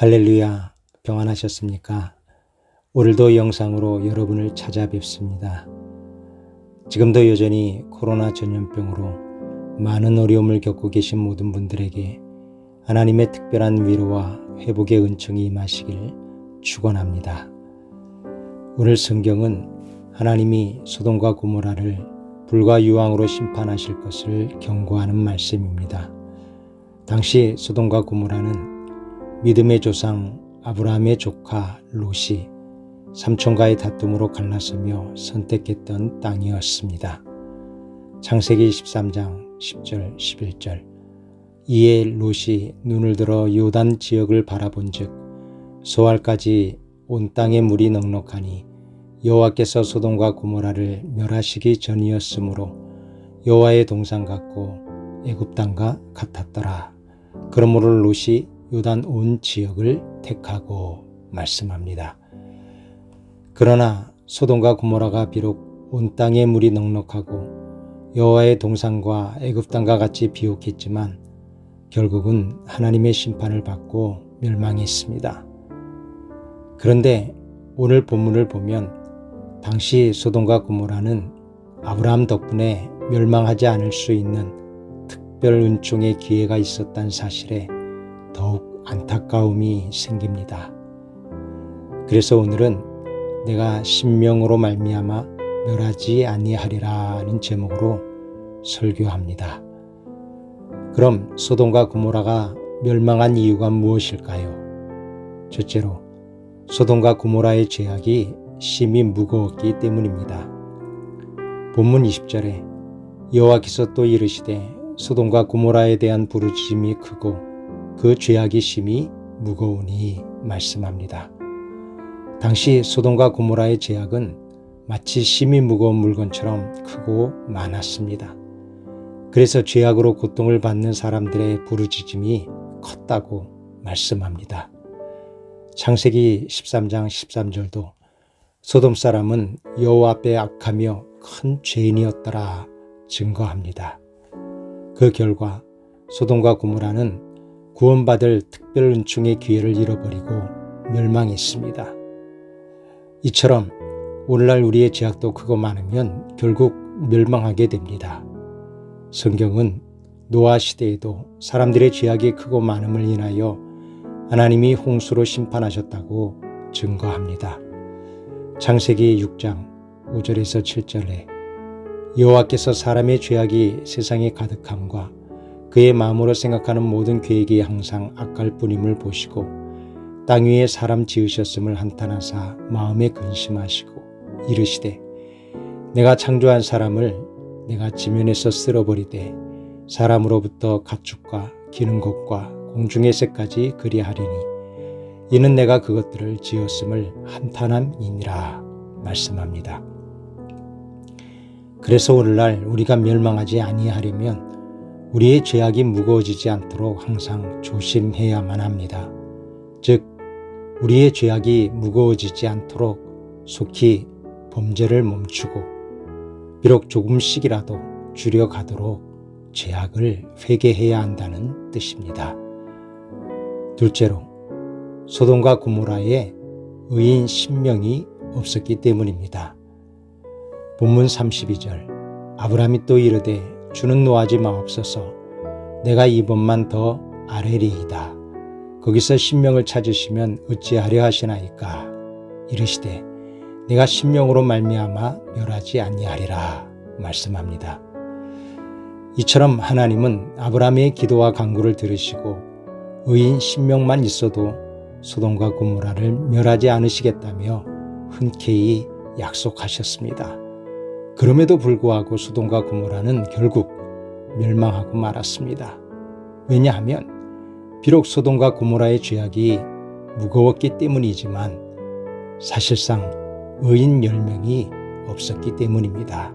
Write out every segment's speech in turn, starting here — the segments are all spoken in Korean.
할렐루야, 평안하셨습니까? 오늘도 영상으로 여러분을 찾아뵙습니다. 지금도 여전히 코로나 전염병으로 많은 어려움을 겪고 계신 모든 분들에게 하나님의 특별한 위로와 회복의 은총이 임하시길 축원합니다. 오늘 성경은 하나님이 소돔과 고모라를 불과 유황으로 심판하실 것을 경고하는 말씀입니다. 당시 소돔과 고모라는 믿음의 조상 아브라함의 조카 롯이 삼촌과의 다툼으로 갈라서며 선택했던 땅이었습니다. 창세기 13장 10절 11절 이에 롯이 눈을 들어 요단 지역을 바라본즉 소알까지 온 땅에 물이 넉넉하니 여호와께서 소돔과 고모라를 멸하시기 전이었으므로 여호와의 동산 같고 애굽 땅과 같았더라. 그러므로 롯이 요단 온 지역을 택하고 말씀합니다. 그러나 소돔과 고모라가 비록 온 땅에 물이 넉넉하고 여호와의 동산과 애굽 땅과 같이 비옥했지만 결국은 하나님의 심판을 받고 멸망했습니다. 그런데 오늘 본문을 보면 당시 소돔과 고모라는 아브라함 덕분에 멸망하지 않을 수 있는 특별 은총의 기회가 있었다는 사실에 더욱 안타까움이 생깁니다. 그래서 오늘은 내가 신명으로 말미암아 멸하지 아니하리라는 제목으로 설교합니다. 그럼 소돔과 고모라가 멸망한 이유가 무엇일까요? 첫째로 소돔과 고모라의 죄악이 심히 무거웠기 때문입니다. 본문 20절에 여호와께서 또 이르시되 소돔과 고모라에 대한 부르짖음이 크고 그 죄악이 심히 무거우니 말씀합니다. 당시 소돔과 고모라의 죄악은 마치 심히 무거운 물건처럼 크고 많았습니다. 그래서 죄악으로 고통을 받는 사람들의 부르짖음이 컸다고 말씀합니다. 창세기 13장 13절도 소돔 사람은 여호와 앞에 악하며 큰 죄인이었더라 증거합니다. 그 결과 소돔과 고모라는 구원받을 특별 은총의 기회를 잃어버리고 멸망했습니다. 이처럼 오늘날 우리의 죄악도 크고 많으면 결국 멸망하게 됩니다. 성경은 노아 시대에도 사람들의 죄악이 크고 많음을 인하여 하나님이 홍수로 심판하셨다고 증거합니다. 창세기 6장 5절에서 7절에 여호와께서 사람의 죄악이 세상에 가득함과 그의 마음으로 생각하는 모든 계획이 항상 악할 뿐임을 보시고 땅 위에 사람 지으셨음을 한탄하사 마음에 근심하시고 이르시되 내가 창조한 사람을 내가 지면에서 쓸어버리되 사람으로부터 가축과 기는 것과 공중의 새까지 그리하리니 이는 내가 그것들을 지었음을 한탄함이니라 말씀합니다. 그래서 오늘날 우리가 멸망하지 아니하려면 우리의 죄악이 무거워지지 않도록 항상 조심해야만 합니다. 즉 우리의 죄악이 무거워지지 않도록 속히 범죄를 멈추고 비록 조금씩이라도 줄여가도록 죄악을 회개해야 한다는 뜻입니다. 둘째로 소돔과 고모라에 의인 10명이 없었기 때문입니다. 본문 32절 아브라함이 또 이르되 주는 노하지 마옵소서 내가 이번만 더 아뢰리이다. 거기서 10명을 찾으시면 어찌하려 하시나이까 이르시되 내가 10명으로 말미암아 멸하지 아니하리라 말씀합니다. 이처럼 하나님은 아브라함의 기도와 간구를 들으시고 의인 10명만 있어도 소돔과 고모라를 멸하지 않으시겠다며 흔쾌히 약속하셨습니다. 그럼에도 불구하고 소돔과 고모라는 결국 멸망하고 말았습니다. 왜냐하면 비록 소돔과 고모라의 죄악이 무거웠기 때문이지만 사실상 의인 10명이 없었기 때문입니다.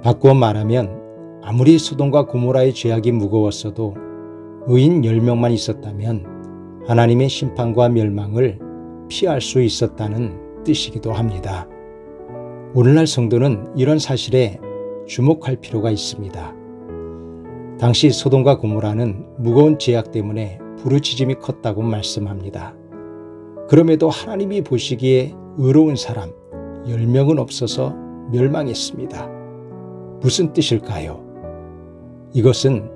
바꾸어 말하면 아무리 소돔과 고모라의 죄악이 무거웠어도 의인 10명만 있었다면 하나님의 심판과 멸망을 피할 수 있었다는 뜻이기도 합니다. 오늘날 성도는 이런 사실에 주목할 필요가 있습니다. 당시 소돔과 고모라는 무거운 죄악 때문에 부르짖음이 컸다고 말씀합니다. 그럼에도 하나님이 보시기에 의로운 사람 10명은 없어서 멸망했습니다. 무슨 뜻일까요? 이것은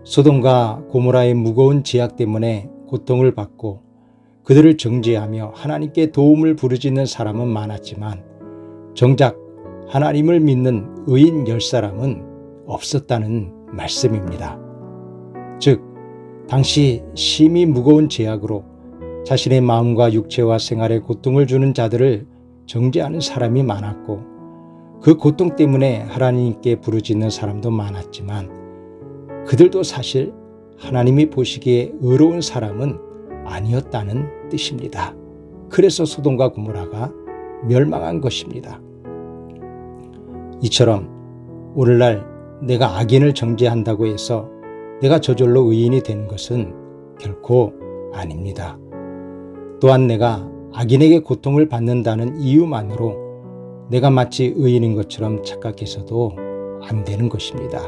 소돔과 고모라의 무거운 죄악 때문에 고통을 받고 그들을 정죄하며 하나님께 도움을 부르짖는 사람은 많았지만 정작 하나님을 믿는 의인 10사람은 없었다는 말씀입니다. 즉 당시 심히 무거운 죄악으로 자신의 마음과 육체와 생활에 고통을 주는 자들을 정죄하는 사람이 많았고 그 고통 때문에 하나님께 부르짖는 사람도 많았지만 그들도 사실 하나님이 보시기에 의로운 사람은 아니었다는 뜻입니다. 그래서 소돔과 고모라가 멸망한 것입니다. 이처럼 오늘날 내가 악인을 정죄한다고 해서 내가 저절로 의인이 되는 것은 결코 아닙니다. 또한 내가 악인에게 고통을 받는다는 이유만으로 내가 마치 의인인 것처럼 착각해서도 안 되는 것입니다.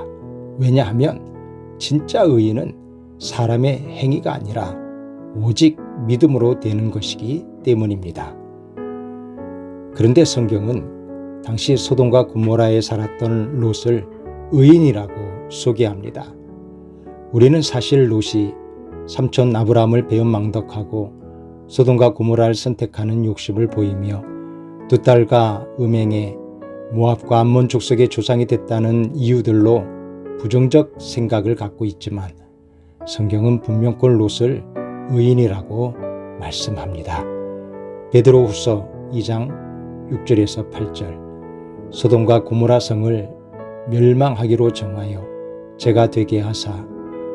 왜냐하면 진짜 의인은 사람의 행위가 아니라 오직 믿음으로 되는 것이기 때문입니다. 그런데 성경은 당시 소돔과 고모라에 살았던 롯을 의인이라고 소개합니다. 우리는 사실 롯이 삼촌 아브라함을 배은망덕하고 소돔과 고모라를 선택하는 욕심을 보이며 두 딸과 음행에 모압과 암몬 족속의 조상이 됐다는 이유들로 부정적 생각을 갖고 있지만 성경은 분명코 롯을 의인이라고 말씀합니다. 베드로후서 2장 6절에서 8절 소돔과 고모라 성을 멸망하기로 정하여 죄가 되게 하사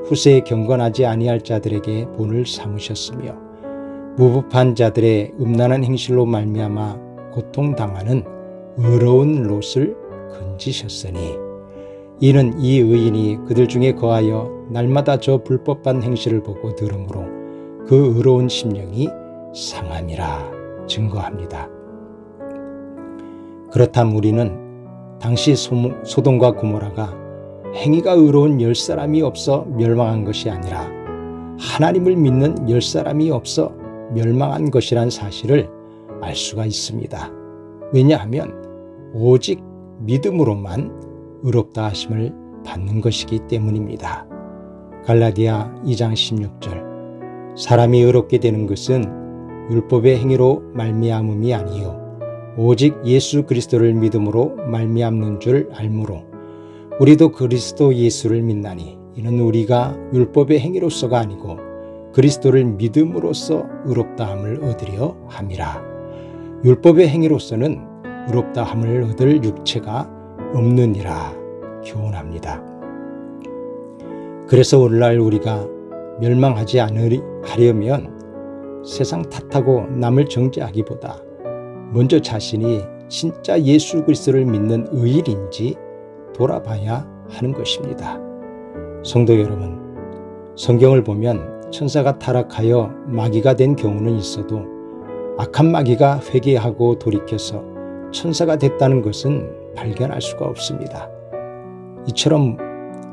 후세에 경건하지 아니할 자들에게 본을 삼으셨으며 무법한 자들의 음란한 행실로 말미암아 고통당하는 의로운 롯을 건지셨으니 이는 이 의인이 그들 중에 거하여 날마다 저 불법한 행실을 보고 들으므로 그 의로운 심령이 상함이라 증거합니다. 그렇다면 우리는 당시 소돔과 고모라가 행위가 의로운 10사람이 없어 멸망한 것이 아니라 하나님을 믿는 10사람이 없어 멸망한 것이란 사실을 알 수가 있습니다. 왜냐하면 오직 믿음으로만 의롭다 하심을 받는 것이기 때문입니다. 갈라디아 2장 16절 사람이 의롭게 되는 것은 율법의 행위로 말미암음이 아니요 오직 예수 그리스도를 믿음으로 말미암는 줄 알므로 우리도 그리스도 예수를 믿나니 이는 우리가 율법의 행위로서가 아니고 그리스도를 믿음으로써 의롭다함을 얻으려 함이라. 율법의 행위로서는 의롭다함을 얻을 육체가 없느니라 교훈합니다. 그래서 오늘날 우리가 멸망하지 않으려면 세상 탓하고 남을 정죄하기보다 먼저 자신이 진짜 예수 그리스도를 믿는 의인인지 돌아봐야 하는 것입니다. 성도 여러분, 성경을 보면 천사가 타락하여 마귀가 된 경우는 있어도 악한 마귀가 회개하고 돌이켜서 천사가 됐다는 것은 발견할 수가 없습니다. 이처럼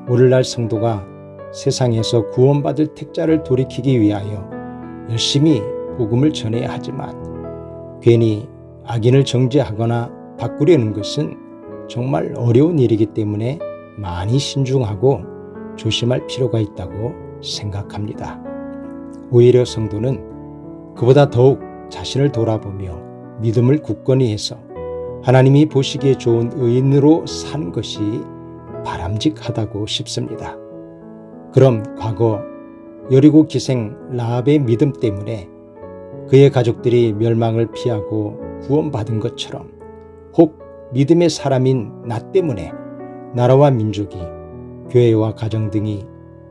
오늘날 성도가 세상에서 구원받을 택자를 돌이키기 위하여 열심히 복음을 전해야 하지만 괜히 악인을 정죄하거나 바꾸려는 것은 정말 어려운 일이기 때문에 많이 신중하고 조심할 필요가 있다고 생각합니다. 오히려 성도는 그보다 더욱 자신을 돌아보며 믿음을 굳건히 해서 하나님이 보시기에 좋은 의인으로 사는 것이 바람직하다고 싶습니다. 그럼 과거 여리고 기생 라합의 믿음 때문에 그의 가족들이 멸망을 피하고 구원받은 것처럼 혹 믿음의 사람인 나 때문에 나라와 민족이 교회와 가정 등이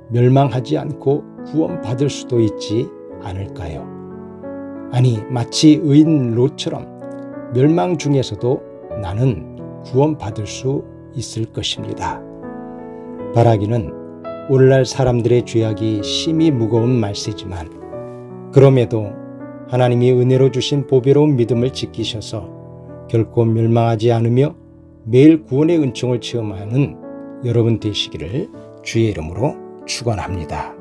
멸망하지 않고 구원받을 수도 있지 않을까요? 아니 마치 의인 롯처럼 멸망 중에서도 나는 구원받을 수 있을 것입니다. 바라기는 오늘날 사람들의 죄악이 심히 무거운 말세지만 그럼에도 하나님이 은혜로 주신 보배로운 믿음을 지키셔서 결코 멸망하지 않으며 매일 구원의 은총을 체험하는 여러분 되시기를 주의 이름으로 축원합니다.